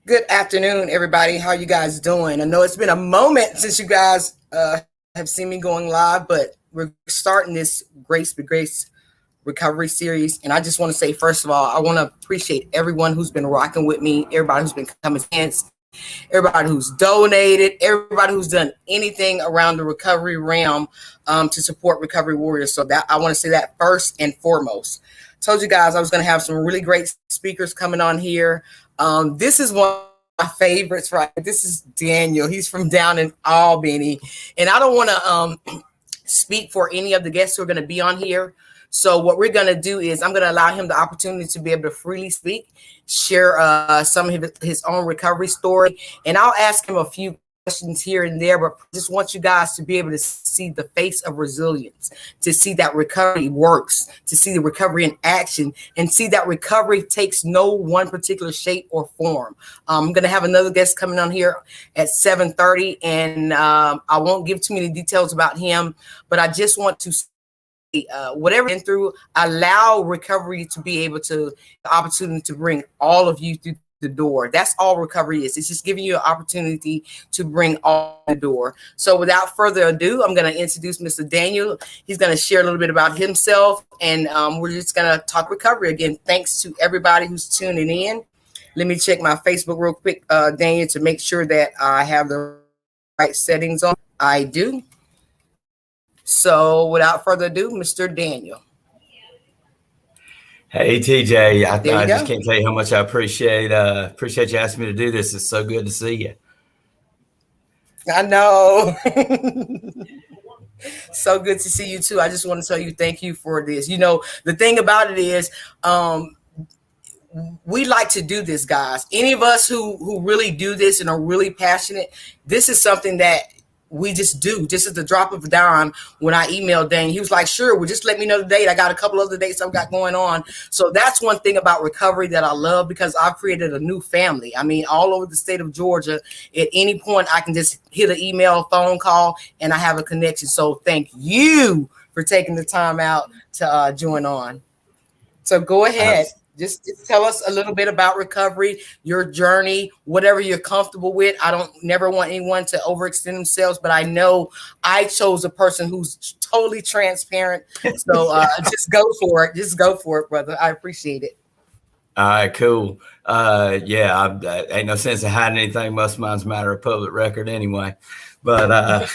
Good afternoon, everybody. How you guys doing? I know it's been a moment since you guys have seen me going live, but we're starting this Begets recovery series. And I just want to say, first of all, I want to appreciate everyone who's been rocking with me, everybody who's been coming in, everybody who's donated, everybody who's done anything around the recovery realm to support recovery warriors. So that I want to say that first and foremost. Told you guys I was going to have some really great speakers coming on here. This is one of my favorites, right? This is Daniel. He's from down in Albany. And I don't want to speak for any of the guests who are going to be on here. So what we're going to do is I'm going to allow him the opportunity to be able to freely speak, share some of his own recovery story. And I'll ask him a few questions here and there, but just want you guys to be able to see the face of resilience, to see that recovery works, to see the recovery in action, and see that recovery takes no one particular shape or form. I'm going to have another guest coming on here at 7:30, and I won't give too many details about him, but I just want to whatever been through, allow recovery to be able to the opportunity to bring all of you through the door. That's all recovery is. It's just giving you an opportunity to bring all the door. So without further ado, I'm going to introduce Mr. Daniel. He's going to share a little bit about himself, and we're just going to talk recovery. Again, thanks to everybody who's tuning in. Let me check my Facebook real quick, Daniel, to make sure that I have the right settings on. I do. So without further ado, Mr. Daniel. Hey, TJ, I just can't tell you how much I appreciate you asking me to do this. It's so good to see you. I know. So good to see you too. I just want to tell you thank you for this. You know, the thing about it is we like to do this, guys. Any of us who really do this and are really passionate, this is something that we just do. Just at the drop of a dime. When I emailed Dane, he was like, sure, well, just let me know the date. I got a couple other dates I've got going on. So that's one thing about recovery that I love, because I've created a new family. I mean, all over the state of Georgia, at any point I can just hit an email, phone call, and I have a connection. So thank you for taking the time out to join on. So go ahead. Just tell us a little bit about recovery, your journey, whatever you're comfortable with. I don't never want anyone to overextend themselves, but I know I chose a person who's totally transparent. So just go for it. Just go for it, brother. I appreciate it. All right, cool. Yeah, ain't no sense in hiding anything. Most of mine's a matter of public record anyway. But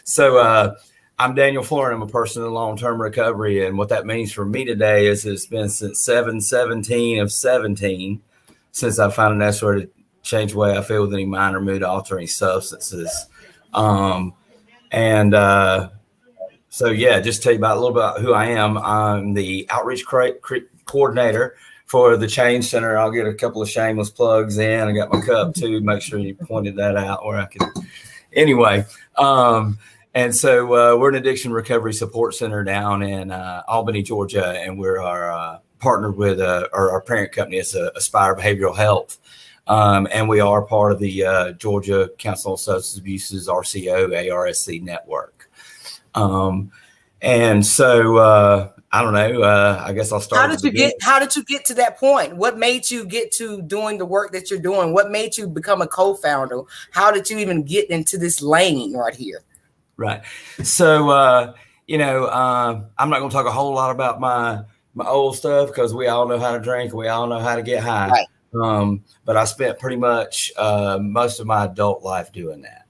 so I'm Daniel Florin. I'm a person in long-term recovery. And what that means for me today is it's been since 7/17 of 17 since I found an sort of change the way I feel with any minor mood altering substances. So yeah, just tell you about a little bit about who I am. I'm the outreach coordinator for the Change Center. I'll get a couple of shameless plugs in. I got my cup too. Make sure you pointed that out where I could. Anyway, and so we're an addiction recovery support center down in Albany, Georgia, and we're partnered with our parent company is Aspire Behavioral Health, and we are part of the Georgia Council on Substance Abuse's RCO ARSC network. And so I don't know. I guess I'll start. How did you get to that point? What made you get to doing the work that you're doing? What made you become a co-founder? How did you even get into this lane right here? Right. So, I'm not going to talk a whole lot about my old stuff because we all know how to drink. We all know how to get high. Right. But I spent pretty much most of my adult life doing that.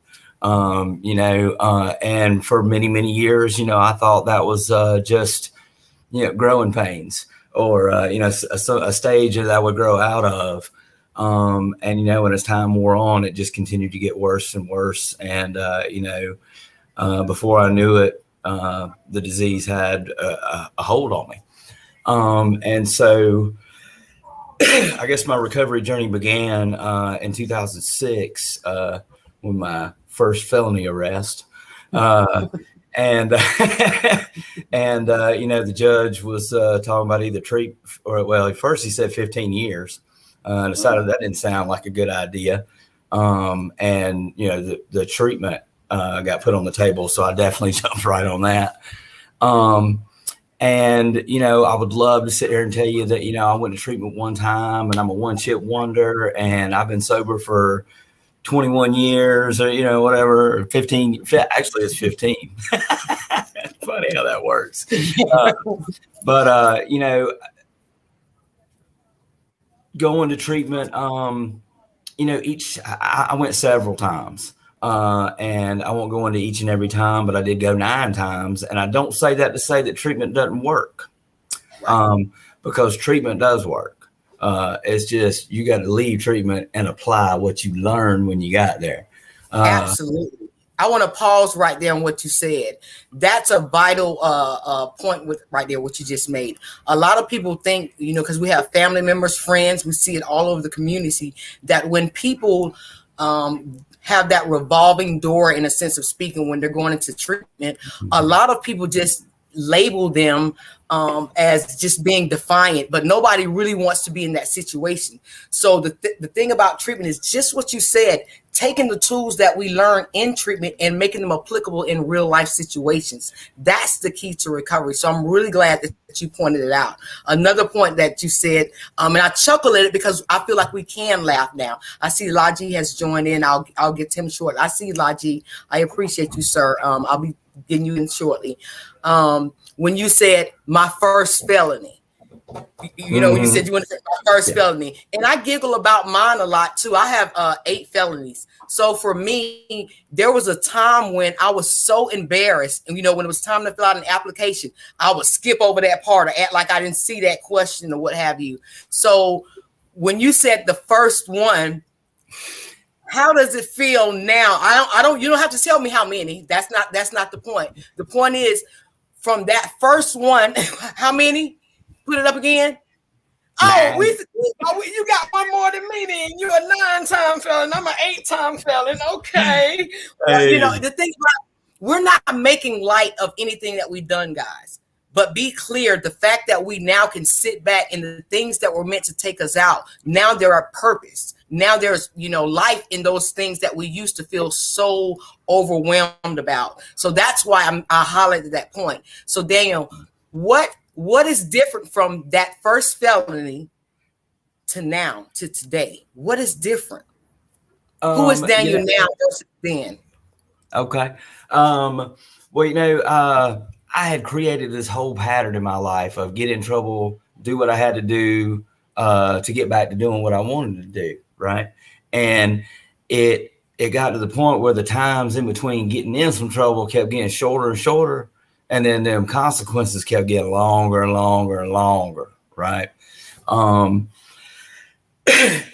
And for many, many years, I thought that was just, growing pains or, a stage that I would grow out of. And, when as time wore on, it just continued to get worse and worse. And, before I knew it, the disease had a hold on me. And so I guess my recovery journey began in 2006 with my first felony arrest. And the judge was talking about either treat or, well, at first he said 15 years. Decided that didn't sound like a good idea. The treatment got put on the table. So I definitely jumped right on that. And, I would love to sit here and tell you that, I went to treatment one time and I'm a one chip wonder and I've been sober for 21 years or, whatever, 15, actually it's 15. Funny how that works. But going to treatment, I went several times. And I won't go into each and every time, but I did go 9 times. And I don't say that to say that treatment doesn't work, because treatment does work. It's just you got to leave treatment and apply what you learned when you got there. Absolutely. I want to pause right there on what you said. That's a vital point with right there, what you just made. A lot of people think, because we have family members, friends, we see it all over the community, that when people have that revolving door, in a sense of speaking, when they're going into treatment, a lot of people just label them as just being defiant, but nobody really wants to be in that situation. So the thing about treatment is just what you said, taking the tools that we learn in treatment and making them applicable in real life situations. That's the key to recovery. So I'm really glad that you pointed it out. Another point that you said, and I chuckle at it because I feel like we can laugh now. I see Laji has joined in. I'll get Tim short. I see Laji. I appreciate you, sir. I'll be getting you in shortly. When you said my first felony, when you said you want to say my first felony, and I giggle about mine a lot too. I have 8 felonies. So for me, there was a time when I was so embarrassed, and when it was time to fill out an application, I would skip over that part or act like I didn't see that question or what have you. So when you said the first one, how does it feel now? I don't. You don't have to tell me how many. That's not the point. The point is, from that first one, how many? Put it up again. Oh, you got one more than me then. You're a 9-time felon. I'm an 8-time felon. Okay. Hey. The thing about, we're not making light of anything that we've done, guys. But be clear, the fact that we now can sit back and the things that were meant to take us out, now there are purpose. Now there's, life in those things that we used to feel so overwhelmed about. So that's why I highlighted that point. So Daniel, what is different from that first felony to now, to today? What is different? Who is Daniel now versus then? Okay. Well, I had created this whole pattern in my life of get in trouble, do what I had to do to get back to doing what I wanted to do, right? And it got to the point where the times in between getting in some trouble kept getting shorter and shorter. And then them consequences kept getting longer and longer and longer, right? And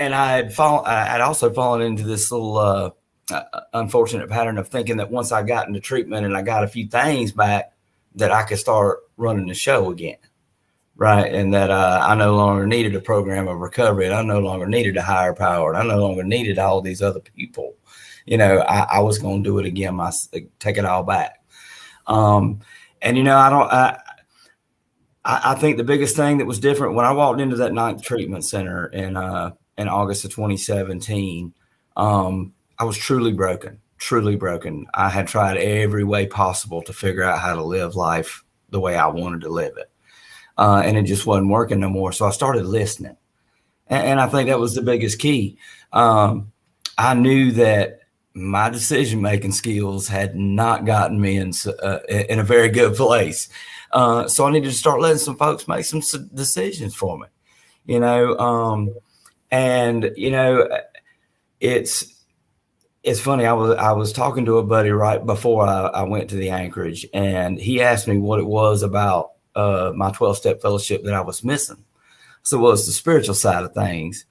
I'd also fallen into this little unfortunate pattern of thinking that once I got into treatment and I got a few things back, that I could start running the show again, right? And that I no longer needed a program of recovery, and I no longer needed a higher power, and I no longer needed all these other people. I was going to do it again, take it all back. And I think the biggest thing that was different when I walked into that 9th treatment center in August of 2017, I was truly broken. I had tried every way possible to figure out how to live life the way I wanted to live it. And it just wasn't working no more. So I started listening. And I think that was the biggest key. I knew that my decision-making skills had not gotten me in a very good place. So I needed to start letting some folks make some decisions for me, it's funny. I was talking to a buddy right before I went to the Anchorage, and he asked me what it was about my 12-step fellowship that I was missing. So, well, it's the spiritual side of things.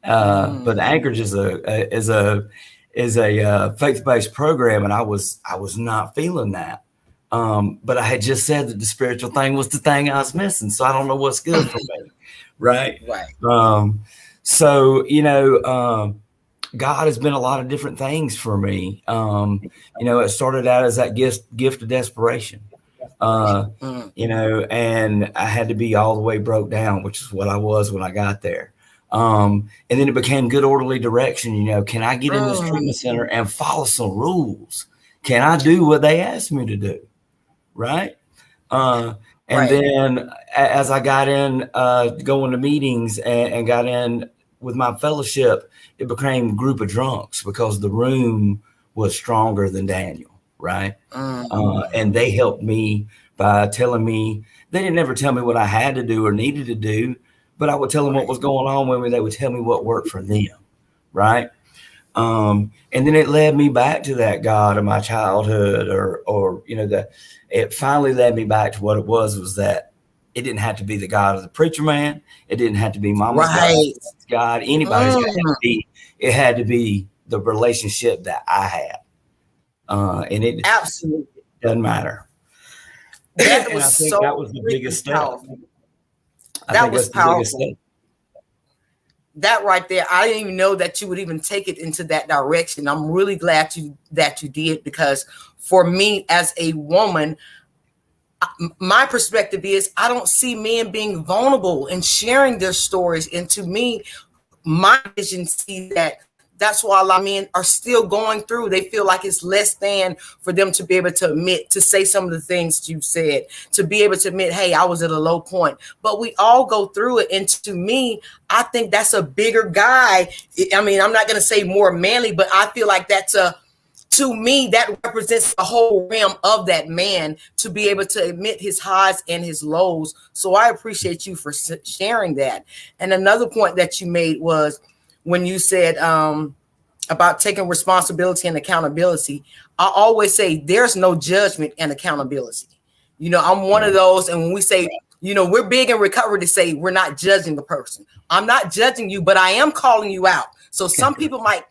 But the Anchorage is a faith-based program, and I was not feeling that. But I had just said that the spiritual thing was the thing I was missing. So I don't know what's good for me. Right. So, God has been a lot of different things for me. It started out as that gift of desperation, and I had to be all the way broke down, which is what I was when I got there. And then it became good orderly direction. Can I get in this treatment center and follow some rules? Can I do what they asked me to do? Right. And And Right. then as I got in, going to meetings and got in with my fellowship, it became a group of drunks because the room was stronger than Daniel, right? And they helped me by telling me, they didn't ever tell me what I had to do or needed to do, but I would tell them what Right. was going on with me. They would tell me what worked for them, right? And then it led me back to that God of my childhood, or that it finally led me back to what it was that it didn't have to be the God of the preacher man. It didn't have to be mama's God, Right. God, anybody's God. It had to be the relationship that I had. And it Absolutely. doesn't matter. That And I was think so that was the freaking biggest step. powerful. I That think was that's the biggest powerful. step. That right there, I didn't even know that you would even take it into that direction. I'm really glad that you did, because for me as a woman, my perspective is I don't see men being vulnerable and sharing their stories. And to me, my vision sees that that's why a lot of men are still going through. They feel like it's less than for them to be able to admit, to say some of the things you said, to be able to admit, hey, I was at a low point. But we all go through it. And to me, I think that's a bigger guy. I mean, I'm not going to say more manly, but I feel like to me, that represents the whole realm of that man, to be able to admit his highs and his lows. So I appreciate you for sharing that. And another point that you made was when you said about taking responsibility and accountability. I always say there's no judgment and accountability. I'm one of Right. those. And when we say, we're big in recovery to say we're not judging the person. I'm not judging you, but I am calling you out. So some people might,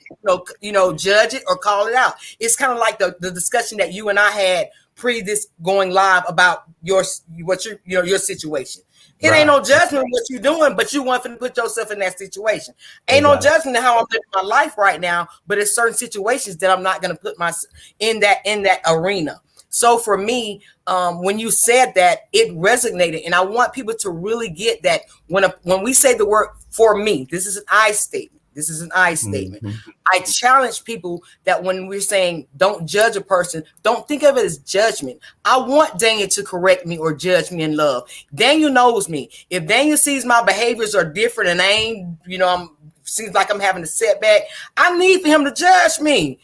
judge it or call it out. It's kind of like the discussion that you and I had pre this going live about your situation. It ain't Right. no judgment what you're doing, but you want to put yourself in that situation. Ain't no Exactly. judgment how I'm living my life right now, but it's certain situations that I'm not going to put myself in that arena. So for me, when you said that, it resonated, and I want people to really get that when we say the word "for me," this is an I statement. This is an I statement. Mm-hmm. I challenge people that when we're saying don't judge a person, don't think of it as judgment. I want Daniel to correct me or judge me in love. Daniel knows me. If Daniel sees my behaviors are different and I ain't, seems like I'm having a setback, I need for him to judge me.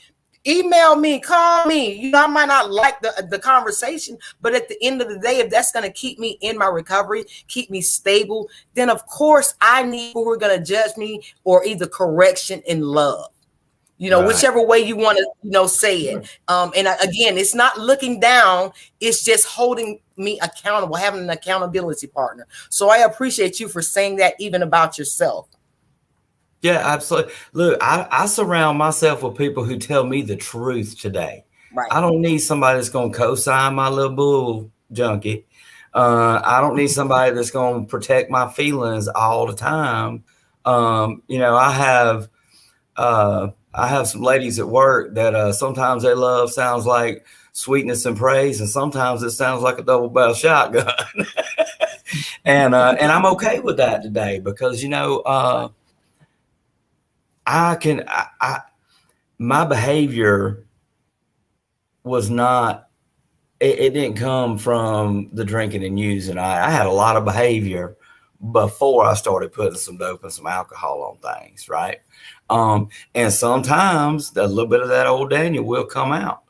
Email me, call me. I might not like the conversation, but at the end of the day, if that's going to keep me in my recovery, keep me stable, then of course I need people who are going to judge me or either correction and love. Right. Whichever way you want to, say it. And again, it's not looking down. It's just holding me accountable, having an accountability partner. So I appreciate you for saying that even about yourself. Yeah, absolutely. Look, I surround myself with people who tell me the truth today. Right. I don't need somebody that's going to co-sign my little bull junkie. I don't need somebody that's going to protect my feelings all the time. I have some ladies at work that sometimes their love sounds like sweetness and praise, and sometimes it sounds like a double barrel shotgun. And I'm okay with that today because my behavior was not, it didn't come from the drinking and using. I had a lot of behavior before I started putting some dope and some alcohol on things, right? And sometimes a little bit of that old Daniel will come out.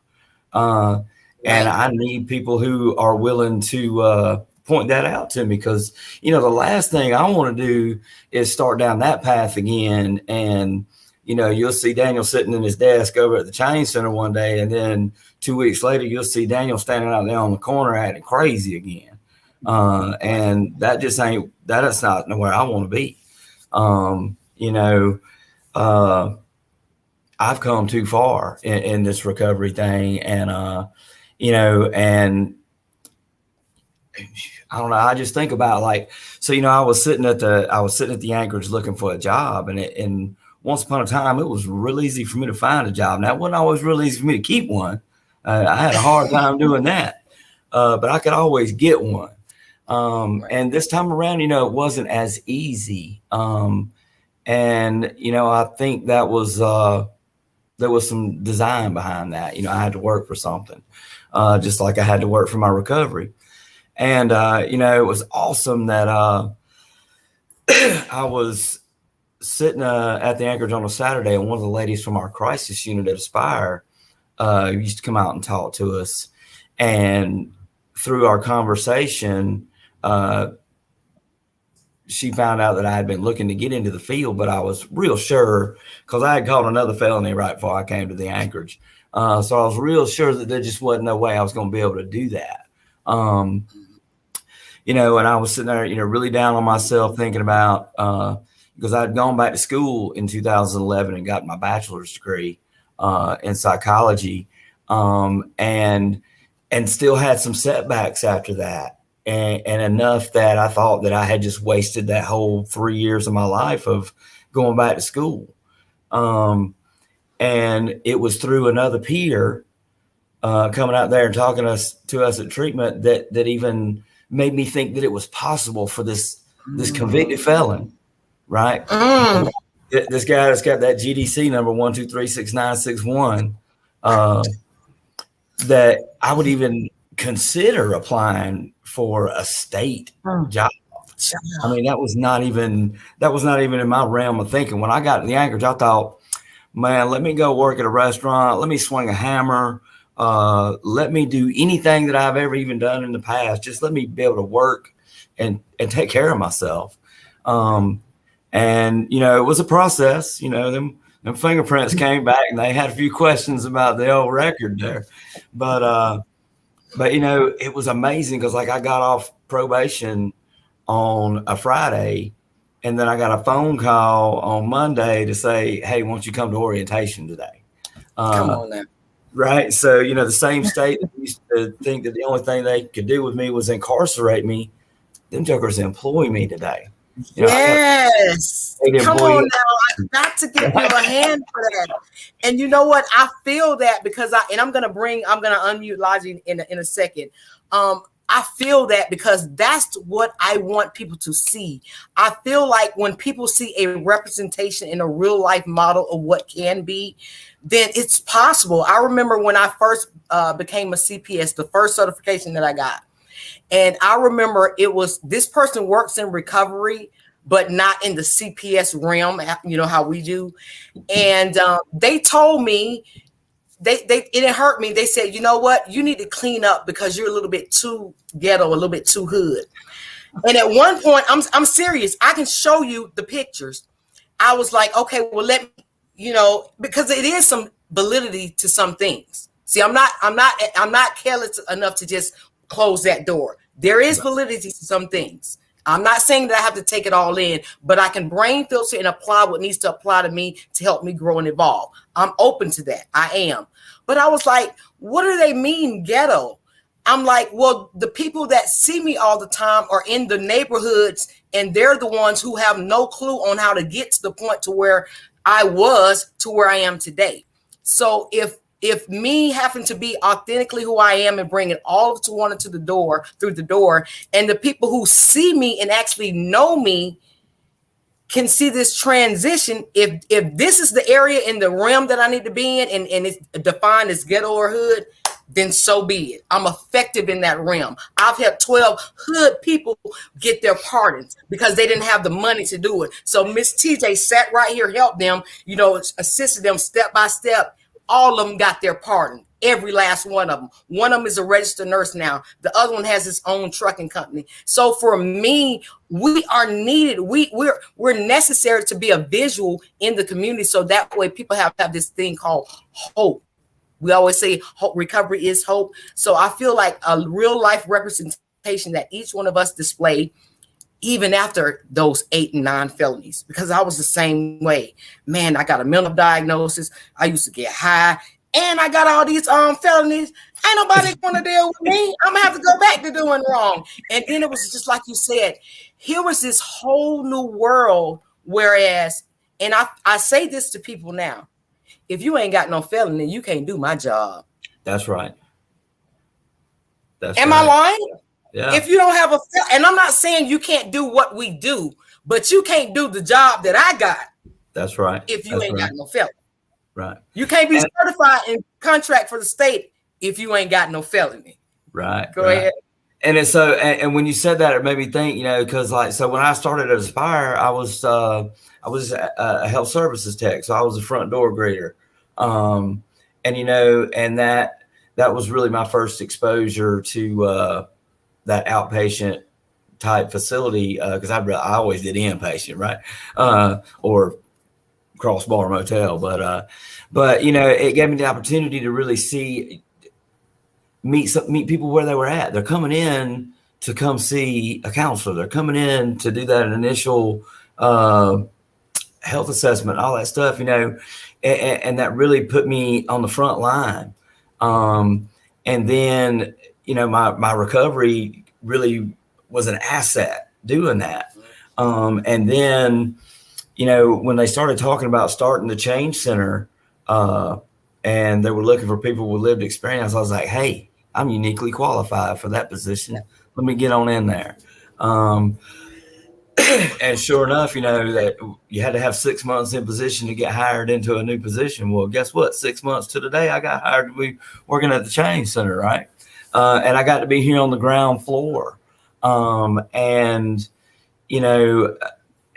And Right. I need people who are willing to point that out to me, because the last thing I want to do is start down that path again. And you'll see Daniel sitting in his desk over at the chain center one day, and then 2 weeks later you'll see Daniel standing out there on the corner acting crazy again. And that's not where I want to be. I've come too far in this recovery thing, and and I don't know. I just think about I was sitting at the Anchorage looking for a job, and once upon a time it was real easy for me to find a job. Now it wasn't always real easy for me to keep one. I had a hard time doing that, but I could always get one. Right. And this time around, it wasn't as easy. And I think that was there was some design behind that. I had to work for something, just like I had to work for my recovery. And it was awesome that I was sitting at the Anchorage on a Saturday, and one of the ladies from our crisis unit at Aspire used to come out and talk to us. And through our conversation, she found out that I had been looking to get into the field, but I was real sure because I had caught another felony right before I came to the Anchorage. So I was real sure that there just wasn't no way I was going to be able to do that. And I was sitting there, really down on myself thinking about, because I'd gone back to school in 2011 and got my bachelor's degree in psychology, and still had some setbacks after that. And enough that I thought that I had just wasted that whole 3 years of my life of going back to school. And it was through another peer coming out there and talking to us at treatment that even made me think that it was possible for this convicted felon, right? This guy that's got that GDC number 1236961, that I would even consider applying for a state job. I mean, that was not even in my realm of thinking. When I got to the Anchorage, I thought, man, let me go work at a restaurant. Let me swing a hammer. Let me do anything that I've ever even done in the past. Just let me be able to work and take care of myself. And it was a process. Them fingerprints came back and they had a few questions about the old record there, but it was amazing because I got off probation on a Friday, and then I got a phone call on Monday to say, hey, won't you come to orientation today? Come on now. Right. So, the same state that used to think that the only thing they could do with me was incarcerate me, them jokers employ me today. Yes. Come on now. I got to give you a hand for that. And you know what? I feel that because I'm going to unmute Logie in a second. I feel that because that's what I want people to see. I feel like when people see a representation in a real life model of what can be, then it's possible. I remember when I first became a CPS, the first certification that I got. And I remember it was this person works in recovery, but not in the CPS realm, how we do. And they told me, it hurt me. They said, you know what? You need to clean up because you're a little bit too ghetto, a little bit too hood. And at one point, I'm serious. I can show you the pictures. I was like, okay, well, let me, because it is some validity to some things. See, I'm not careless enough to just close that door. There is validity to some things. I'm not saying that I have to take it all in, but I can brain filter and apply what needs to apply to me to help me grow and evolve. I'm open to that. I am. But I was like, what do they mean ghetto? I'm like, well, the people that see me all the time are in the neighborhoods, and they're the ones who have no clue on how to get to the point to where I was to where I am today. So if me having to be authentically who I am and bringing all of Tawana through the door, and the people who see me and actually know me can see this transition. If this is the area in the realm that I need to be in, and it's defined as ghetto or hood, then so be it. I'm effective in that realm. I've helped 12 hood people get their pardons because they didn't have the money to do it. So Miss TJ sat right here, helped them, assisted them step by step. All of them got their pardon. Every last one of them. One of them is a registered nurse now. The other one has his own trucking company. So for me, we are needed. We're necessary to be a visual in the community. So that way people have this thing called hope. We always say hope, recovery is hope. So I feel like a real life representation that each one of us display, even after those 8 and 9 felonies, because I was the same way. Man, I got a mental diagnosis. I used to get high, and I got all these felonies. Ain't nobody going to deal with me. I'm going to have to go back to doing wrong. And then it was just like you said, here was this whole new world. Whereas, and I say this to people now, if you ain't got no felony, you can't do my job. That's right. Am I lying? Yeah. If you don't have and I'm not saying you can't do what we do, but you can't do the job that I got. That's right. If you ain't got no felony. Right. You can't be certified and contract for the state if you ain't got no felony. Right. Go ahead. and it's so, and when you said that, it made me think, because like, so when I started at Aspire, I was a health services tech, so I was a front door greeter, and and that was really my first exposure to that outpatient type facility, because I always did inpatient, right, or crossbar motel, but it gave me the opportunity to really meet people where they were at. They're coming in to come see a counselor. They're coming in to do that initial health assessment, all that stuff, and that really put me on the front line. And then, my recovery really was an asset doing that. And then, when they started talking about starting the Change Center, and they were looking for people with lived experience, I was like, hey, I'm uniquely qualified for that position. Let me get on in there. And sure enough, that you had to have 6 months in position to get hired into a new position. Well, guess what? 6 months to the day I got hired to be working at the Change Center, right? And I got to be here on the ground floor. And,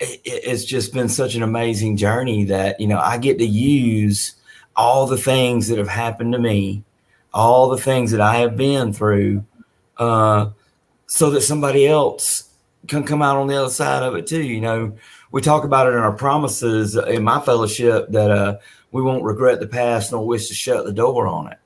it's just been such an amazing journey that, I get to use all the things that have happened to me, all the things that I have been through, so that somebody else can come out on the other side of it too. We talk about it in our promises in my fellowship that we won't regret the past nor wish to shut the door on it.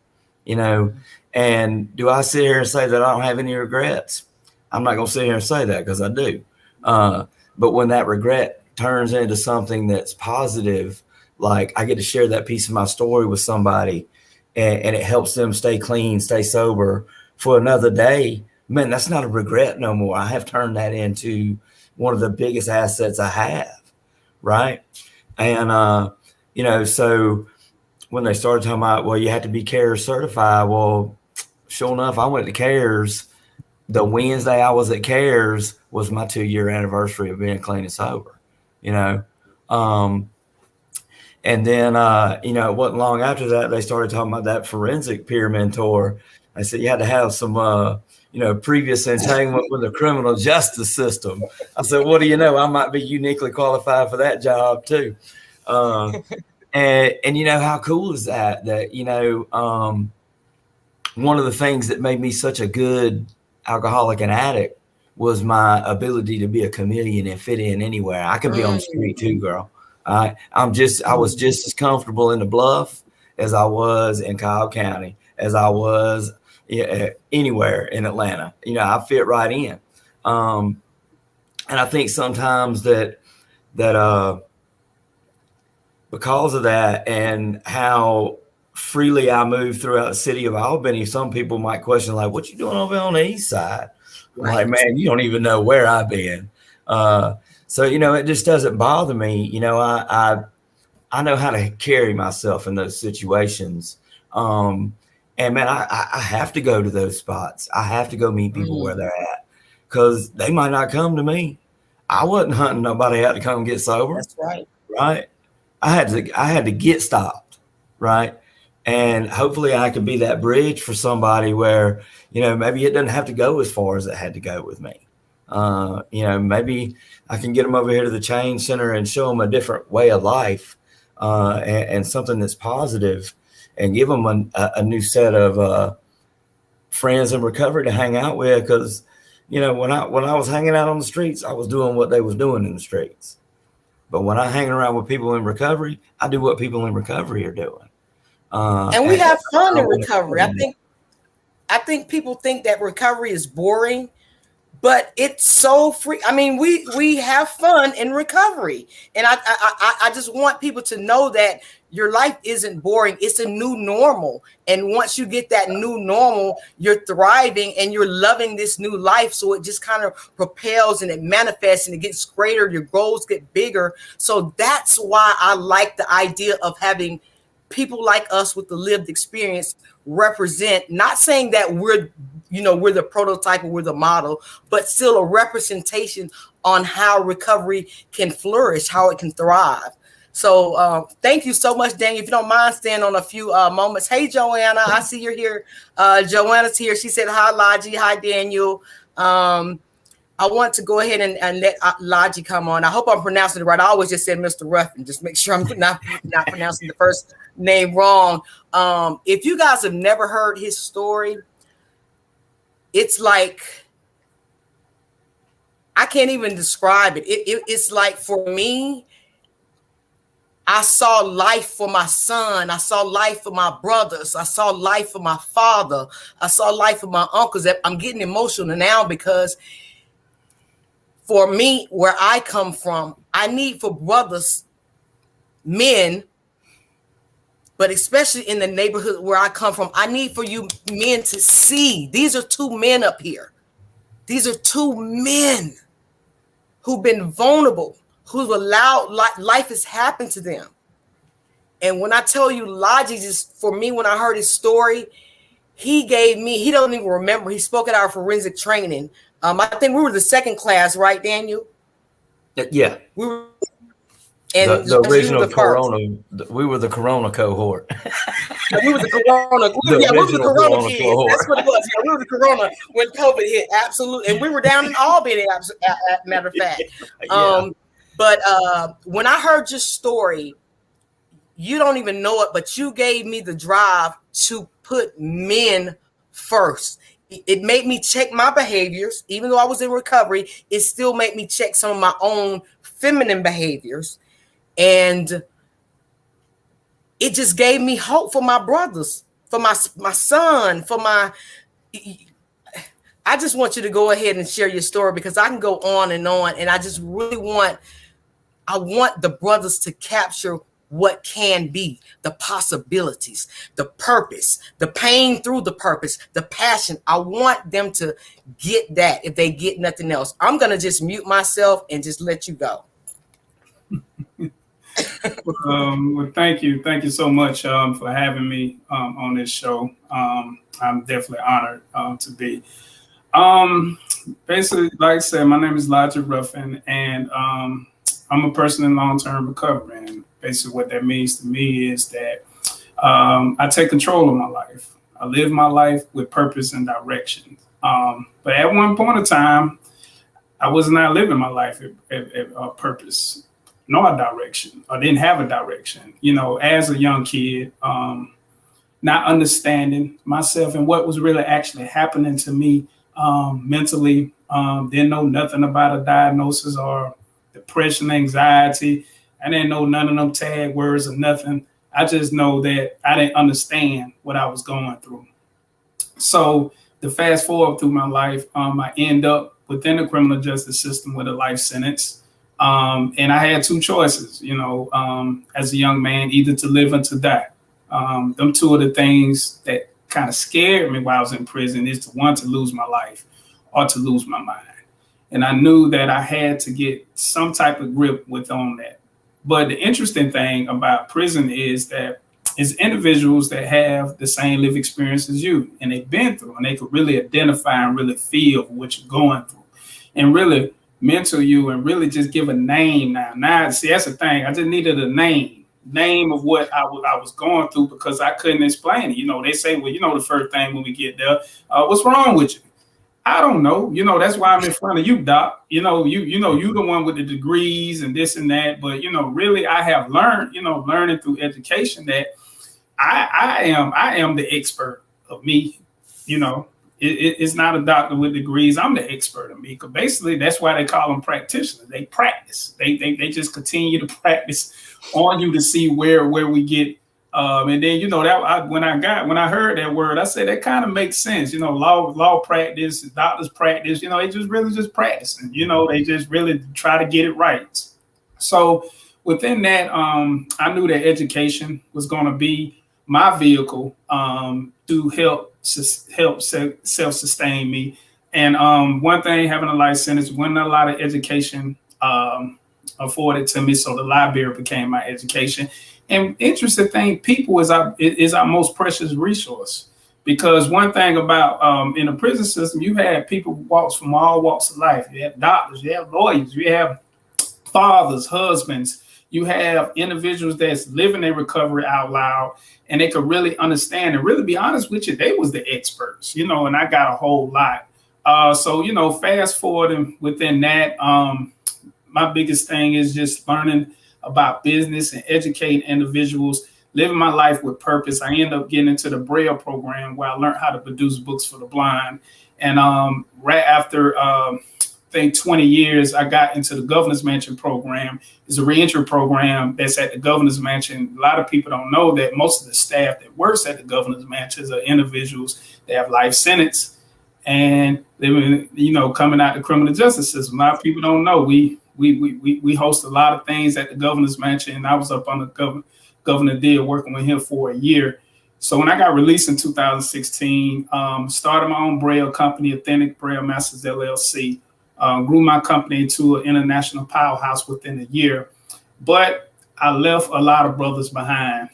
And do I sit here and say that I don't have any regrets? I'm not going to sit here and say that, because I do. But when that regret turns into something that's positive, like I get to share that piece of my story with somebody, and it helps them stay clean, stay sober for another day, man, that's not a regret no more. I have turned that into one of the biggest assets I have, right? And, so when they started talking about, well, you have to be CARES certified, well, sure enough, I went to CARES. The Wednesday I was at CARES was my 2-year anniversary of being clean and sober, and then, it wasn't long after that, they started talking about that forensic peer mentor. I said, you had to have some, previous entanglement with the criminal justice system. I said, what do you know? I might be uniquely qualified for that job too. And how cool is that, one of the things that made me such a good alcoholic and addict was my ability to be a chameleon and fit in anywhere. I can be on the street too, girl. I was just as comfortable in the Bluff as I was in Cobb County, as I was anywhere in Atlanta. I fit right in. And I think sometimes that because of that and how freely I move throughout the city of Albany, some people might question, like, what you doing over on the east side? Right. I'm like, man, you don't even know where I've been. So, it just doesn't bother me. I know how to carry myself in those situations. And man, I have to go to those spots. I have to go meet people where they're at, because they might not come to me. I wasn't hunting nobody out to come get sober. That's right. Right. I had to get stopped. Right. And hopefully I could be that bridge for somebody where, maybe it doesn't have to go as far as it had to go with me. Maybe I can get them over here to the Change Center and show them a different way of life, and something that's positive, and give them a new set of friends in recovery to hang out with. Because, when I was hanging out on the streets, I was doing what they was doing in the streets. But when I hang around with people in recovery, I do what people in recovery are doing. And we have fun in recovery. I think people think that recovery is boring, but it's so free. I mean, we have fun in recovery, and I just want people to know that your life isn't boring. It's a new normal, and once you get that new normal, you're thriving and you're loving this new life. So it just kind of propels and it manifests and it gets greater. Your goals get bigger. So that's why I like the idea of having people like us with the lived experience represent, not saying that we're the prototype or we're the model, but still a representation on how recovery can flourish, how it can thrive. So thank you so much, Daniel. If you don't mind staying on a few moments. Hey, Joanna, I see you're here. Joanna's here. She said, hi, Logie. Hi, Daniel. I want to go ahead and let Logie come on. I hope I'm pronouncing it right. I always just said Mr. Ruffin. Just make sure I'm not pronouncing the first name wrong. If you guys have never heard his story, it's like, I can't even describe it. It's like, for me, I saw life for my son. I saw life for my brothers. I saw life for my father. I saw life for my uncles. I'm getting emotional now because for me, where I come from, I need for brothers, men, but especially in the neighborhood where I come from, I need for you men to see. These are two men up here. These are two men who've been vulnerable, who've allowed life has happened to them. And when I tell you, Logie, just for me, when I heard his story, he don't even remember. He spoke at our forensic training. I think we were the second class, right, Daniel? Yeah. We were, and the original Corona. We were the Corona cohort. We were the Corona. We were the Corona kids. Cohort. That's what it was. Yeah, we were the Corona when COVID hit. Absolutely. And we were down in Albany, matter of fact. Yeah. But when I heard your story, you don't even know it, but you gave me the drive to put men first. It made me check my behaviors. Even though I was in recovery, it still made me check some of my own feminine behaviors. And it just gave me hope for my brothers, for my son, for my... I just want you to go ahead and share your story, because I can go on, and I just really want the brothers to capture what can be, the possibilities, the purpose, the pain through the purpose, the passion. I want them to get that if they get nothing else. I'm going to just mute myself and just let you go. Well, thank you. Thank you so much for having me on this show. I'm definitely honored to be. Basically, like I said, my name is Logie Ruffin, and I'm a person in long-term recovery. And basically what that means to me is that I take control of my life. I live my life with purpose and direction. But at one point in time, I was not living my life at purpose, nor a direction. I didn't have a direction. You know, as a young kid, not understanding myself and what was really actually happening to me mentally. Didn't know nothing about a diagnosis or depression, anxiety. I didn't know none of them tag words or nothing. I just know that I didn't understand what I was going through. So to fast forward through my life, I end up within the criminal justice system with a life sentence. And I had two choices, you know, as a young man, either to live or to die. Them two of the things that kind of scared me while I was in prison is to lose my life or to lose my mind. And I knew that I had to get some type of grip on that. But the interesting thing about prison is that it's individuals that have the same life experience as you, and they've been through, and they could really identify and really feel what you're going through, and really mentor you, and really just give a name. Now, see, that's the thing. I just needed a name of what I was going through, because I couldn't explain it. You know, they say, well, you know, the first thing when we get there, what's wrong with you? I don't know. You know, that's why I'm in front of you, Doc. You know, you the one with the degrees and this and that. But, you know, really, I have learned, learning through education that I am the expert of me. You know, it's not a doctor with degrees. I'm the expert of me. Because basically, that's why they call them practitioners. They practice. They just continue to practice on you to see where we get. And then, you know, that when I heard that word, I said that kind of makes sense. You know, law practice, doctors practice. You know, they just really just practicing. You know, they just really try to get it right. So within that, I knew that education was going to be my vehicle to help self-sustain me. And one thing, having a life sentence, wasn't a lot of education afforded to me, so the library became my education. And interesting thing, people is our most precious resource, because one thing about in the prison system, you have people walks from all walks of life. You have doctors, you have lawyers, you have fathers, husbands, you have individuals that's living their recovery out loud, and they could really understand and really be honest with you. They was the experts, you know, and I got a whole lot. So, you know, fast forwarding within that, my biggest thing is just learning about business and educating individuals, living my life with purpose. I ended up getting into the Braille program where I learned how to produce books for the blind. And right after, I think 20 years, I got into the Governor's Mansion program. It's a reentry program that's at the Governor's Mansion. A lot of people don't know that most of the staff that works at the Governor's Mansion are individuals that have life sentence and they were, you know, coming out the criminal justice system. A lot of people don't know we host a lot of things at the Governor's Mansion, and I was up on the Governor deal working with him for a year. So when I got released in 2016, started my own Braille company, Authentic Braille Masters LLC. Grew my company into an international powerhouse within a year, but I left a lot of brothers behind.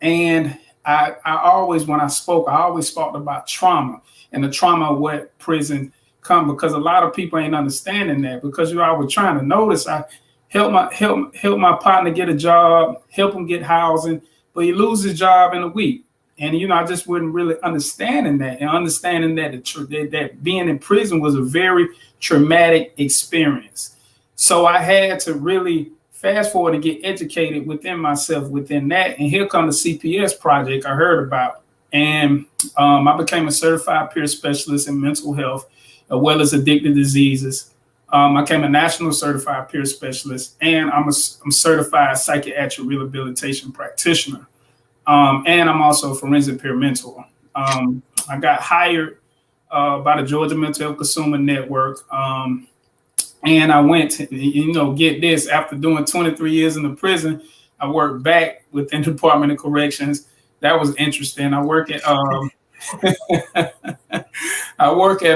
And I always, when I spoke, I always spoke about trauma and the trauma of what prison come, because a lot of people ain't understanding that. Because I was trying to notice, I help my partner get a job, help him get housing, but he loses his job in a week. And, you know, I just wasn't really understanding that, and understanding that that being in prison was a very traumatic experience. So I had to really fast forward and get educated within myself within that. And here comes the CPS project I heard about. And I became a certified peer specialist in mental health, as well as addictive diseases. I became a national certified peer specialist, and I'm certified psychiatric rehabilitation practitioner. And I'm also a forensic peer mentor. I got hired by the Georgia Mental Health Consumer Network. And I went to, you know, get this, after doing 23 years in the prison, I worked back within the Department of Corrections. That was interesting. I work at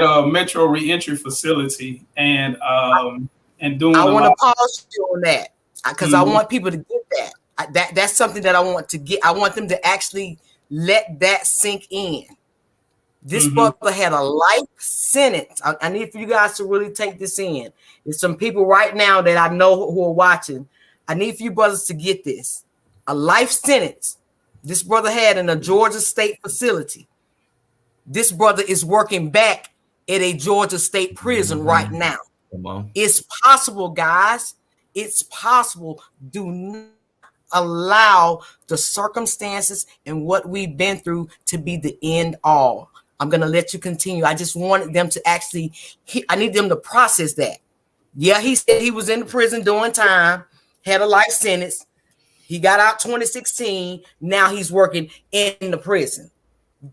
a Metro Reentry facility, and doing. I want to pause you on that because I want people to get that. That's something that I want to get. I want them to actually let that sink in. This brother had a life sentence. I need for you guys to really take this in. There's some people right now that I know who are watching. I need for you brothers to get this. A life sentence this brother had in a Georgia state facility. This brother is working back at a Georgia state prison right now. It's possible, guys. It's possible. Do not allow the circumstances and what we've been through to be the end all. I'm going to let you continue. I just wanted them to actually, I need them to process that. Yeah, he said he was in the prison doing time, had a life sentence. He got out 2016. Now he's working in the prison.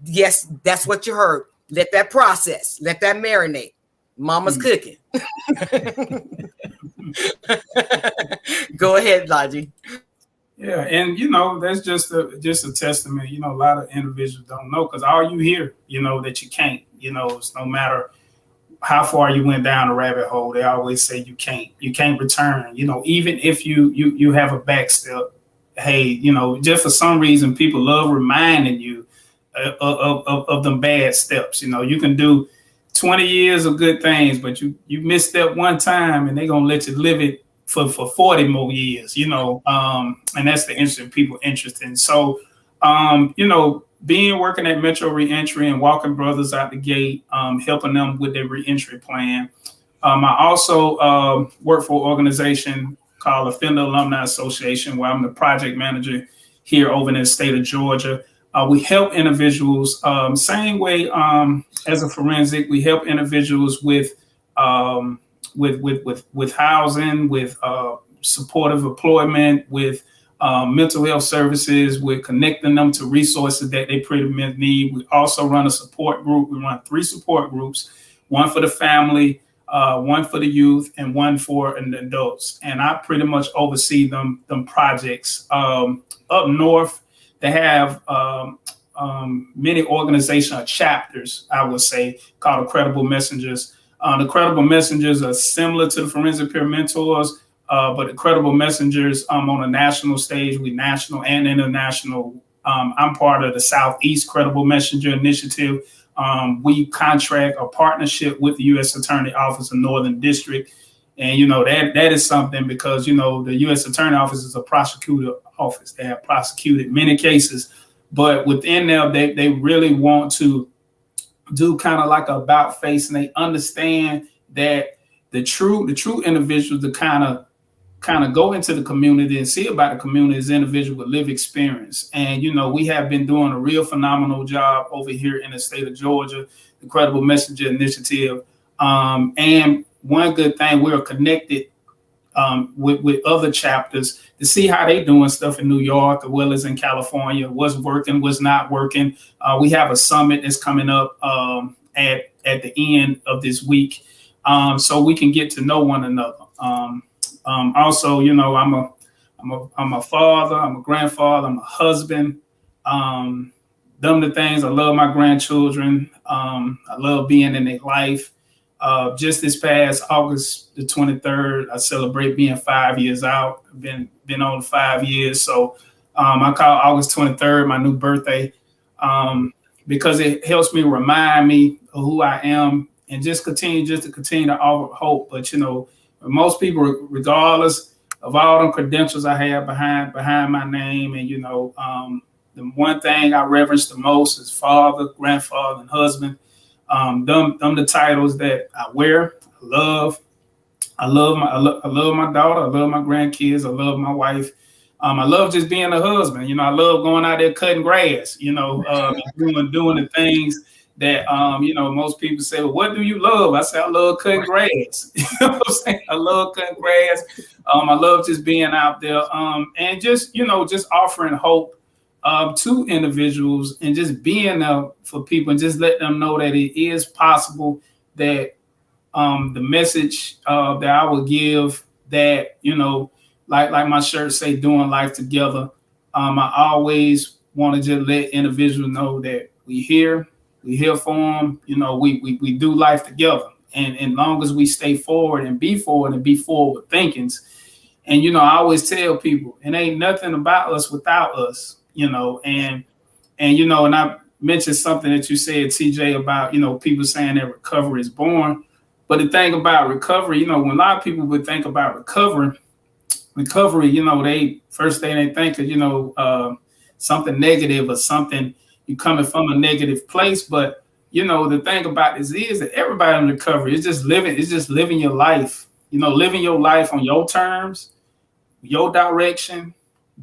Yes, that's what you heard. Let that process. Let that marinate. Mama's cooking. Go ahead, Laji. Yeah, and you know, that's just a testament. You know, a lot of individuals don't know, because all you hear, you know, that you can't. You know, it's no matter how far you went down a rabbit hole, they always say you can't return. You know, even if you have a back step, hey, you know, just for some reason people love reminding you of them bad steps. You know, you can do 20 years of good things, but you missed that one time, and they're gonna let you live it for 40 more years, you know, and that's the interesting people interested. So, you know, working at Metro Reentry and walking brothers out the gate, helping them with their reentry plan. I also work for an organization called Offender Alumni Association, where I'm the project manager here over in the state of Georgia. We help individuals, same way as a forensic, we help individuals with housing, with supportive employment, with mental health services. We're connecting them to resources that they pretty much need. We also run a support group. We run 3 support groups, one for the family, one for the youth, and one for the adults. And I pretty much oversee them projects. Up north, they have many organizational chapters, I would say, called Credible Messengers. The Credible Messengers are similar to the Forensic Peer Mentors, but the Credible Messengers on a national stage, we national and international. I'm part of the Southeast Credible Messenger Initiative. We contract a partnership with the U.S. Attorney Office of Northern District And that is something, because the U.S. Attorney Office is a prosecutor office. They have prosecuted many cases, but within them, they really want to do kind of like a about face, and they understand that the true individuals to kind of go into the community and see about the community as individual with lived experience. And we have been doing a real phenomenal job over here in the state of Georgia, the Credible Messenger Initiative. And one good thing, we're connected with other chapters to see how they doing stuff in New York as well as in California. What's working, what's not working. We have a summit that's coming up at the end of this week, so we can get to know one another. Also, I'm a father, I'm a grandfather, I'm a husband. Them the things. I love my grandchildren. I love being in their life. Just this past August the 23rd, I celebrate being 5 years out. I've been on 5 years. So I call August 23rd my new birthday, because it helps me remind me of who I am and just continue to offer hope. But most people, regardless of all the credentials I have behind my name, and the one thing I reverence the most is father, grandfather, and husband. Them the titles that I wear. I love my daughter. I love my grandkids. I love my wife. I love just being a husband. I love going out there cutting grass. Doing the things that most people say, well, what do you love? I say I love cutting grass. You know what I'm saying? I love cutting grass. I love just being out there, and just offering hope to individuals, and just being there for people, and just let them know that it is possible, that the message that I will give, that like my shirt say, doing life together. I always want to just let individuals know that we here for them. We do life together, and as long as we stay forward and be forward thinkings. And I always tell people, it ain't nothing about us without us. And I mentioned something that you said, TJ, about people saying that recovery is born. But the thing about recovery, when a lot of people would think about recovery, they first thing they think is something negative, or something you coming from a negative place. But the thing about this is that everybody in recovery is just living your life, living your life on your terms, your direction,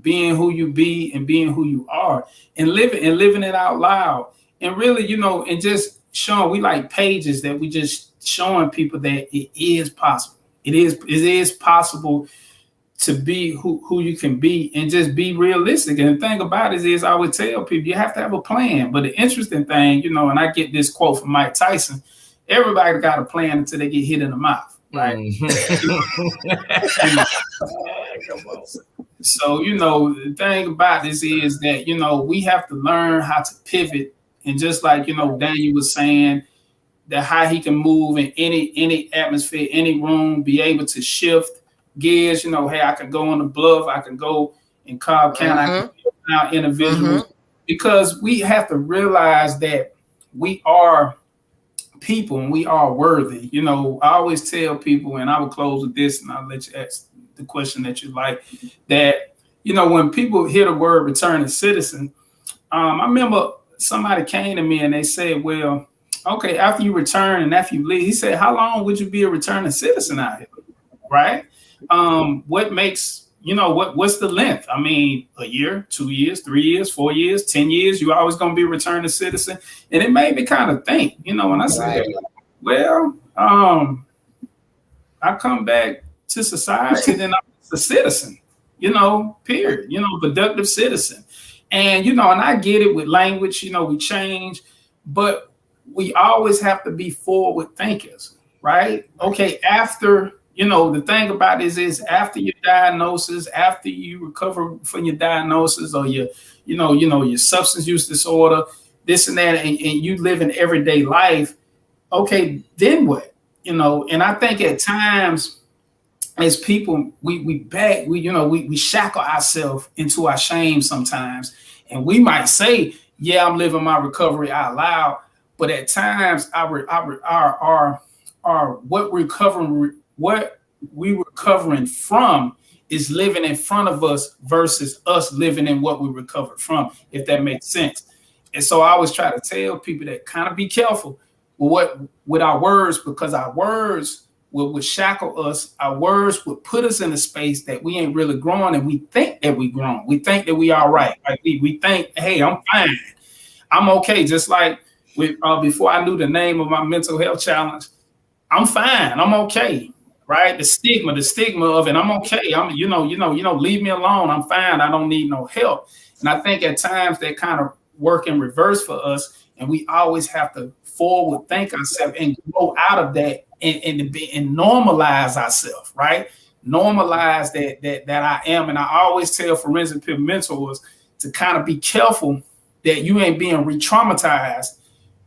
being who you be and being who you are, and living it out loud. And really, and just showing, we like pages that we just showing people that it is possible. It is possible to be who you can be, and just be realistic. And the thing about it is I would tell people, you have to have a plan. But the interesting thing, and I get this quote from Mike Tyson, everybody got a plan until they get hit in the mouth, right? So, the thing about this is that, we have to learn how to pivot. And just like, Daniel was saying, that how he can move in any atmosphere, any room, be able to shift gears. Hey, I can go on the bluff, I can go in Cobb County, I can out individuals, because we have to realize that we are people and we are worthy. I always tell people, and I will close with this, and I'll let you ask the question that you like, that when people hear the word returning citizen, I remember somebody came to me and they said, well, okay, after you return and after you leave, he said, how long would you be a returning citizen out here, right? What makes, what's the length? I mean, a year, 2 years, 3 years, 4 years, 10 years, you're always going to be a returning citizen. And it made me kind of think, when I said, well, I come back to society, then I'm a citizen, period, productive citizen. And, and I get it with language, we change, but we always have to be forward thinkers, right? Okay, after, the thing about this is after your diagnosis, after you recover from your diagnosis, or your substance use disorder, this and that, and you live in everyday life, okay, then what? And I think at times as people, we shackle ourselves into our shame sometimes. And we might say, yeah, I'm living my recovery out loud. But at times, our what we recovering from is living in front of us versus us living in what we recovered from, if that makes sense. And so I always try to tell people that kind of be careful with our words, because our words would shackle us. Our words would put us in a space that we ain't really growing, and we think that we grown. We think that we all right. Like we think, hey, I'm fine. I'm okay. Just like before I knew the name of my mental health challenge, I'm fine. I'm okay. Right? The stigma of it. I'm okay. I'm, leave me alone. I'm fine. I don't need no help. And I think at times that kind of work in reverse for us. And we always have to forward think ourselves and grow out of that and normalize ourselves, right? Normalize that I am. And I always tell forensic peer mentors to kind of be careful that you ain't being re-traumatized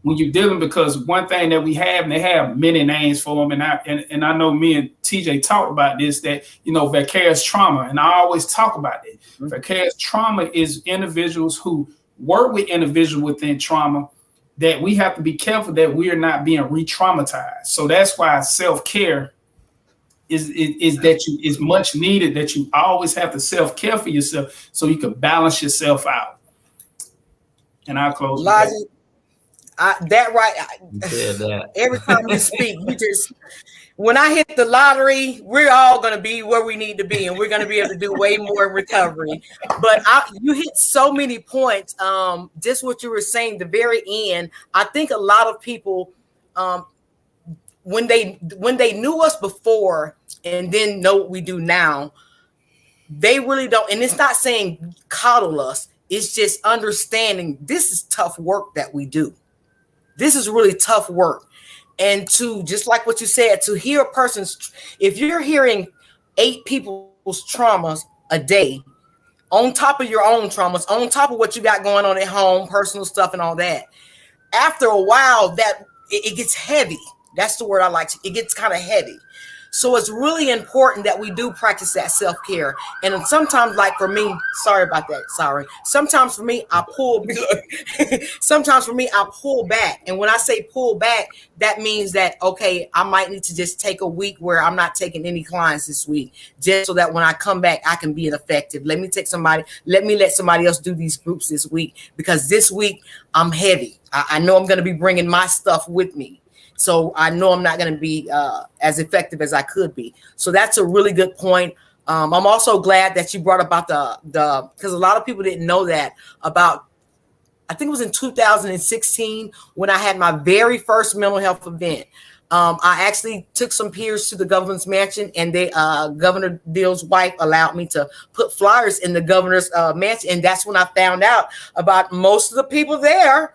when you're dealing, because one thing that we have, and they have many names for them, and I know me and TJ talked about this, that, vicarious trauma, and I always talk about it. Mm-hmm. Vicarious trauma is individuals who work with individuals within trauma, that we have to be careful that we are not being re-traumatized. So that's why self-care is much needed, that you always have to self-care for yourself so you can balance yourself out. And I'll close with that. Every time you speak, when I hit the lottery, we're all going to be where we need to be, and we're going to be able to do way more in recovery. But you hit so many points. Just what you were saying, the very end. I think a lot of people, when they knew us before and then know what we do now, they really don't. And it's not saying coddle us. It's just understanding this is tough work that we do. This is really tough work. And to, just like what you said, to hear a person's, if you're hearing 8 people's traumas a day, on top of your own traumas, on top of what you got going on at home, personal stuff and all that, after a while, that it gets heavy. That's the word I like. It gets kind of heavy. So it's really important that we do practice that self-care. And sometimes, like for me, sometimes for me, I pull back. And when I say pull back, that means that, okay, I might need to just take a week where I'm not taking any clients this week, just so that when I come back, I can be effective. Let me let somebody else do these groups this week, because this week I'm heavy. I know I'm going to be bringing my stuff with me. So I know I'm not going to be as effective as I could be. So that's a really good point. I'm also glad that you brought about because a lot of people didn't know that about, I think it was in 2016 when I had my very first mental health event. I actually took some peers to the governor's mansion, and Governor Deal's wife allowed me to put flyers in the governor's mansion. And that's when I found out about most of the people there.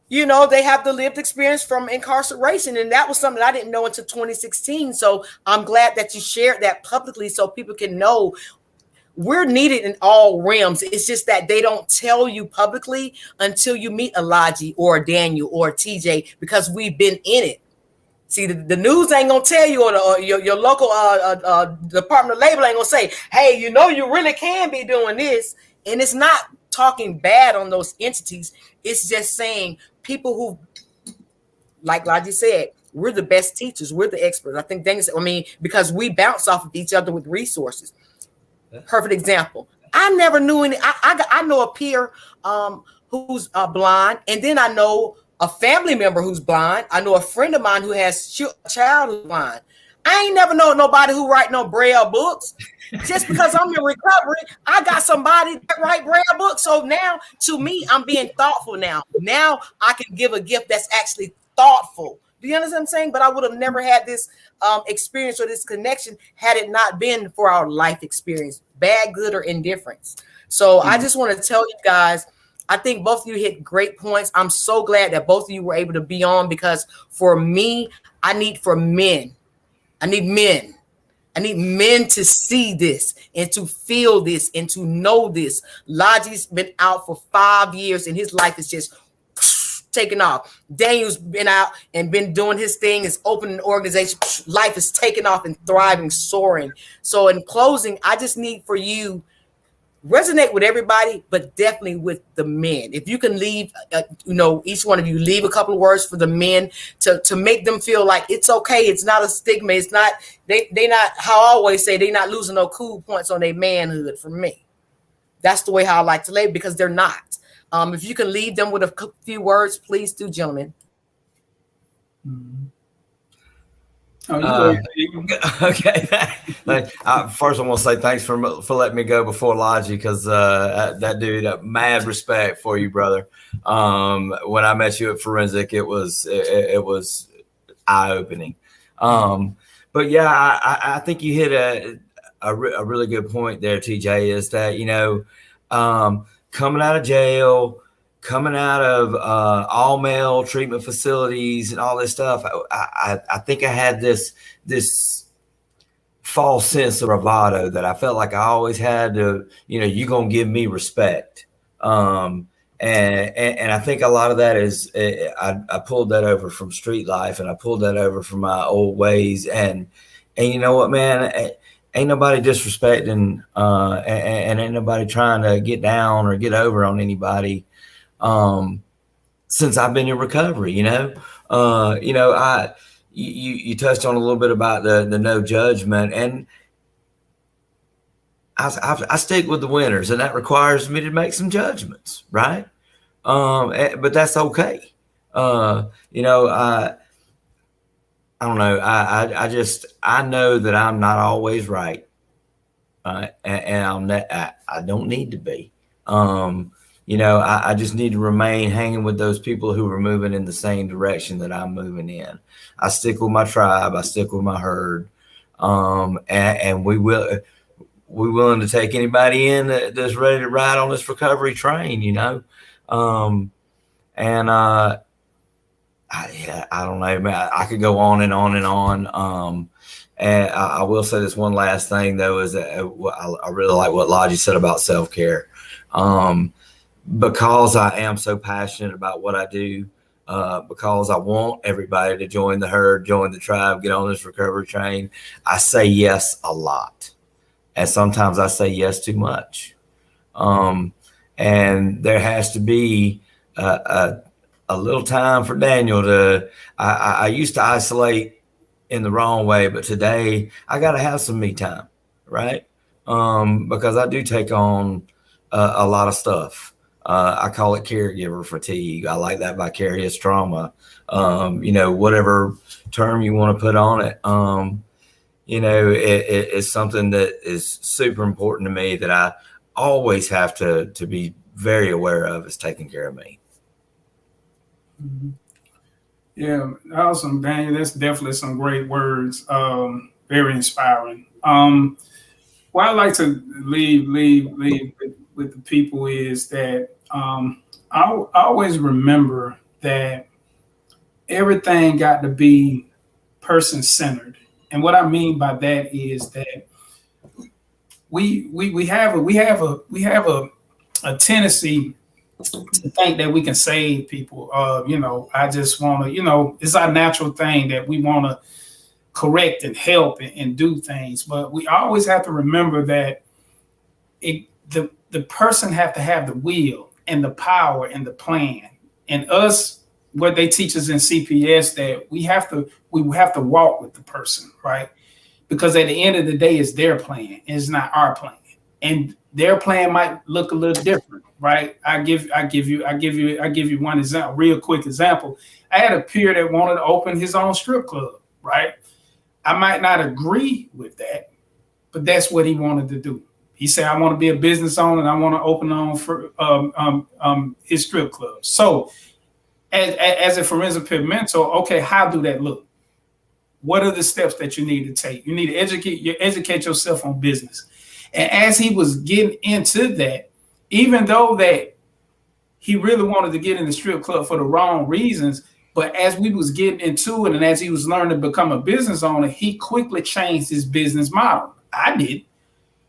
They have the lived experience from incarceration. And that was something I didn't know until 2016. So I'm glad that you shared that publicly so people can know we're needed in all realms. It's just that they don't tell you publicly until you meet Elijah or Daniel or TJ, because we've been in it. See, the news ain't going to tell you, or your local Department of Labor ain't going to say, hey, you really can be doing this. And it's not talking bad on those entities. It's just saying people who, like Elijah said, we're the best teachers. We're the experts. I think because we bounce off of each other with resources. Perfect example. I never knew any. I know a peer who's blind, and then I know a family member who's blind. I know a friend of mine who has a child who's blind. I ain't never known nobody who write no Braille books. Just because I'm in recovery, I got somebody that write Braille books. So now, to me, I'm being thoughtful now. Now I can give a gift that's actually thoughtful. Do you understand what I'm saying? But I would have never had this experience or this connection had it not been for our life experience, bad, good, or indifference. So I just want to tell you guys, I think both of you hit great points. I'm so glad that both of you were able to be on, because for me, I need men. I need men to see this and to feel this and to know this. Logi's been out for 5 years and his life is just taking off. Daniel's been out and been doing his thing, is opening an organization. Life is taking off and thriving, soaring. So in closing, I just need for you resonate with everybody, but definitely with the men. If you can leave, each one of you leave a couple of words for the men to make them feel like it's okay. It's not a stigma. It's not, they not, how I always say, they not losing no cool points on their manhood from me. That's the way how I like to label, because they're not. If you can leave them with a few words, please do, gentlemen. Mm-hmm. Oh, okay. First, I want to say thanks for letting me go before Logie, because that dude, mad respect for you, brother. When I met you at Forensic, it was eye opening. But yeah, I think you hit a really good point there, TJ. Is that coming out of jail, coming out of all male treatment facilities and all this stuff, I think I had this false sense of bravado that I felt like I always had to, you're going to give me respect. And I think a lot of that is, I pulled that over from street life, and I pulled that over from my old ways. And you know what, man, ain't nobody disrespecting, and ain't nobody trying to get down or get over on anybody. Since I've been in recovery, you touched on a little bit about the no judgment, and I stick with the winners, and that requires me to make some judgments, right? But that's okay. I don't know. I know that I'm not always right, and I don't need to be. I just need to remain hanging with those people who are moving in the same direction that I'm moving in. I stick with my tribe. I stick with my herd. And we're willing to take anybody in that's ready to ride on this recovery train, I don't know, man. I could go on and on and on. And I will say this one last thing, though, is that I really like what Logie said about self-care. Because I am so passionate about what I do, because I want everybody to join the herd, join the tribe, get on this recovery train, I say yes a lot. And sometimes I say yes too much. And there has to be a little time for Daniel to, I used to isolate in the wrong way, but today I got to have some me time, right? Because I do take on a lot of stuff. I call it caregiver fatigue. I like that, vicarious trauma. Whatever term you want to put on it. It's something that is super important to me that I always have to be very aware of, is taking care of me. Mm-hmm. Yeah, awesome, Daniel. That's definitely some great words. Very inspiring. What I like to leave with the people is that I always remember that everything got to be person-centered. And what I mean by that is that we have a tendency to think that we can save people. I just want to, it's our natural thing that we want to correct and help and do things. But we always have to remember that the person have to have the will and the power and the plan. And us, what they teach us in CPS, that we have to walk with the person, right? Because at the end of the day, it's their plan. It's not our plan. And their plan might look a little different, right? I give you one example, real quick example. I had a peer that wanted to open his own strip club, right? I might not agree with that, but that's what he wanted to do. He said, I want to be a business owner and I want to open on for his strip club. So as a forensic mentor, okay, how do that look? What are the steps that you need to take? You need to educate yourself on business. And as he was getting into that, even though that he really wanted to get in the strip club for the wrong reasons, but as we was getting into it and as he was learning to become a business owner, he quickly changed his business model. I did.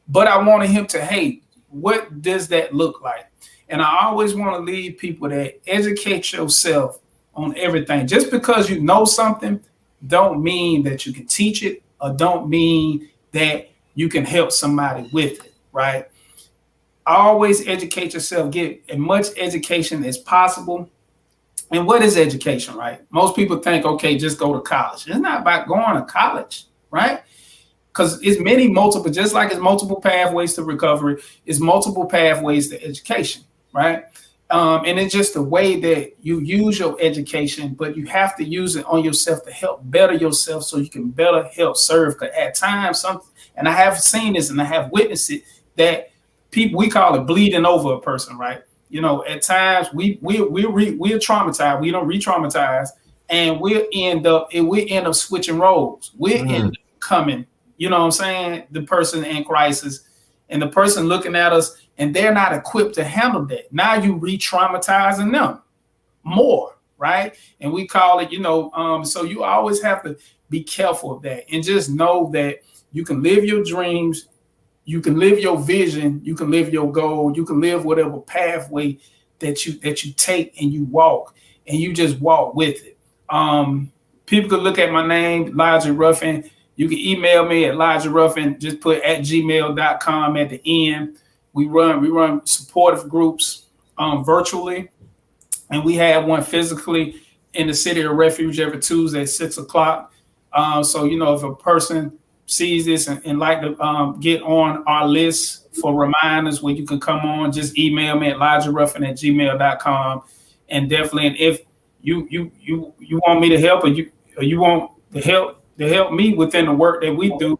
But I wanted him to, hey, what does that look like? And I always want to lead people that educate yourself on everything. Just because you know something don't mean that you can teach it, or don't mean that you can help somebody with it, right? always educate yourself, get as much education as possible. And what is education, right? Most people think, okay, just go to college. It's not about going to college, right? Because it's multiple, just like it's multiple pathways to recovery, it's multiple pathways to education, right? And it's just the way that you use your education, but you have to use it on yourself to help better yourself so you can better help serve. Because at times, and I have seen this and I have witnessed it, that people, we call it bleeding over a person, right? At times we're traumatized, we don't re-traumatize, and we end up switching roles. We end up coming, you know what I'm saying, the person in crisis and the person looking at us, and they're not equipped to handle that. Now you re-traumatizing them more, right? And we call it, so you always have to be careful of that, and just know that you can live your dreams, you can live your vision, you can live your goal, you can live whatever pathway that you take, and you walk, and you just walk with it. People could look at my name, Elijah Ruffin. You can email me at ElijahRuffin, just put @gmail.com at the end. We run supportive groups virtually, and we have one physically in the City of Refuge every Tuesday at 6:00. So if a person sees this and like to get on our list for reminders when you can come on, just email me at ElijahRuffin at gmail.com. And definitely, and if you want me to help, or you want to help me within the work that we do,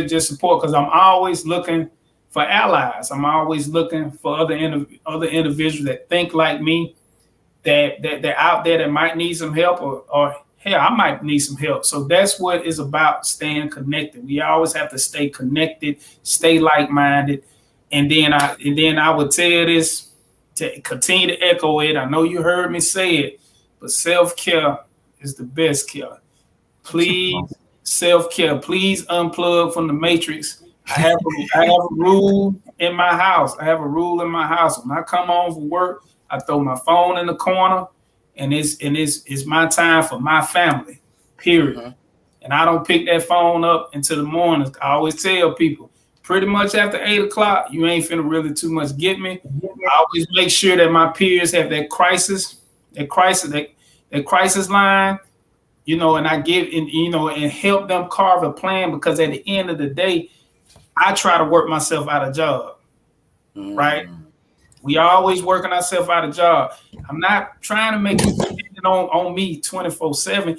just support, because I'm always looking for allies. I'm always looking for other individuals that think like me, that they're out there that might need some help, or hell, I might need some help. So that's what it's about, staying connected. We always have to stay connected, stay like-minded. And then I would tell this to continue to echo it. I know you heard me say it, but self-care is the best care. Please, self-care. Please unplug from the matrix. I have a rule in my house. When I come home from work, I throw my phone in the corner, and it's my time for my family, period. Uh-huh. And I don't pick that phone up until the morning. I always tell people, pretty much after 8:00, you ain't finna really too much get me. I always make sure that my peers have that crisis line, and I give and help them carve a plan, because at the end of the day, I try to work myself out of job, right? We always working ourselves out of job. I'm not trying to make you dependent on me 24/7.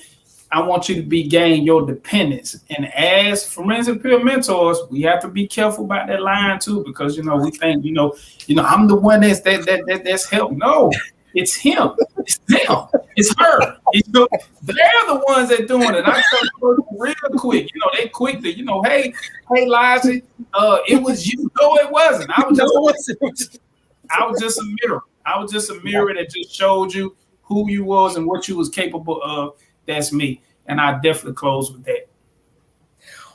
I want you to gain your dependence. And as forensic peer mentors, we have to be careful about that line too, because we think I'm the one that's help. No, it's him. It's them. It's her. They're the ones that doing it. I tell them real quick. They quick to hey, Elijah, it was you. No, it wasn't. I was just a mirror. I was just a mirror that just showed you who you was and what you was capable of. That's me. And I definitely close with that.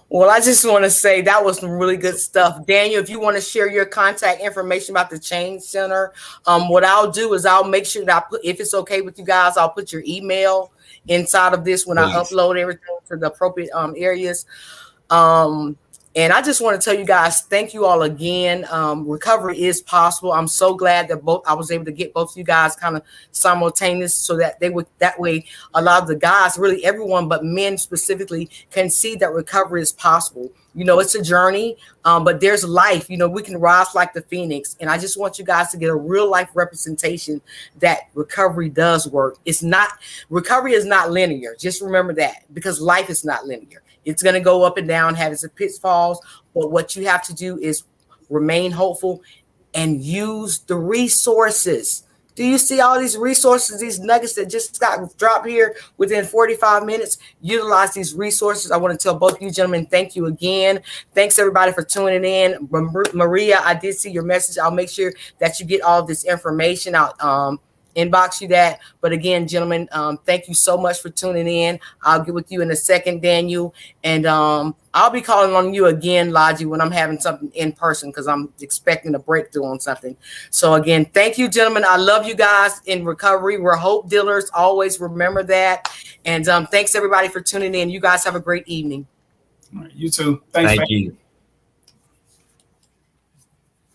Well, I just want to say that was some really good stuff. Daniel, if you want to share your contact information about the Change Center, what I'll do is I'll make sure that if it's okay with you guys, I'll put your email inside of this when I upload everything to the appropriate areas. And I just want to tell you guys, thank you all again. Recovery is possible. I'm so glad that I was able to get both of you guys kind of simultaneous, so that that way a lot of the guys, really everyone, but men specifically, can see that recovery is possible. It's a journey, but there's life. We can rise like the phoenix. And I just want you guys to get a real life representation that recovery does work. Recovery is not linear. Just remember that, because life is not linear. It's going to go up and down, have its pitfalls. But what you have to do is remain hopeful and use the resources. Do you see all these resources, these nuggets that just got dropped here within 45 minutes? Utilize these resources. I want to tell both of you gentlemen, thank you again. Thanks everybody for tuning in. Maria, I did see your message. I'll make sure that you get all of this information out. Inbox you that. But again, gentlemen, thank you so much for tuning in. I'll get with you in a second, Daniel. And I'll be calling on you again, Logi, when I'm having something in person, because I'm expecting a breakthrough on something. So again, thank you, gentlemen. I love you guys in recovery. We're hope dealers. Always remember that. And thanks everybody for tuning in. You guys have a great evening. All right, you too. Thank you.